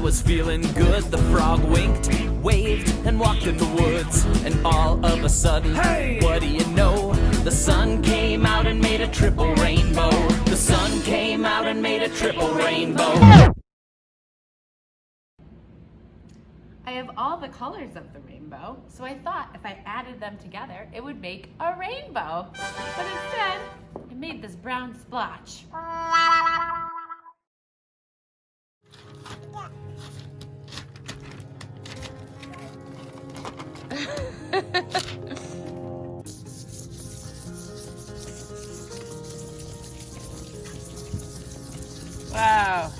was feeling good. The frog winked, waved, and walked in the woods. And all of a sudden, hey, what do you know? The sun came out and made a triple rainbow. The sun came out and made a triple rainbow. I have all the colors of the rainbow, so I thought if I added them together, it would make a rainbow. But instead, it made this brown splotch. Wow.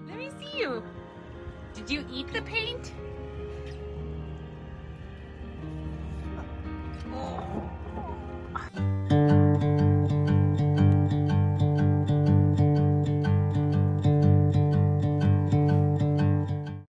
Let me see you. Did you eat the paint? Oh.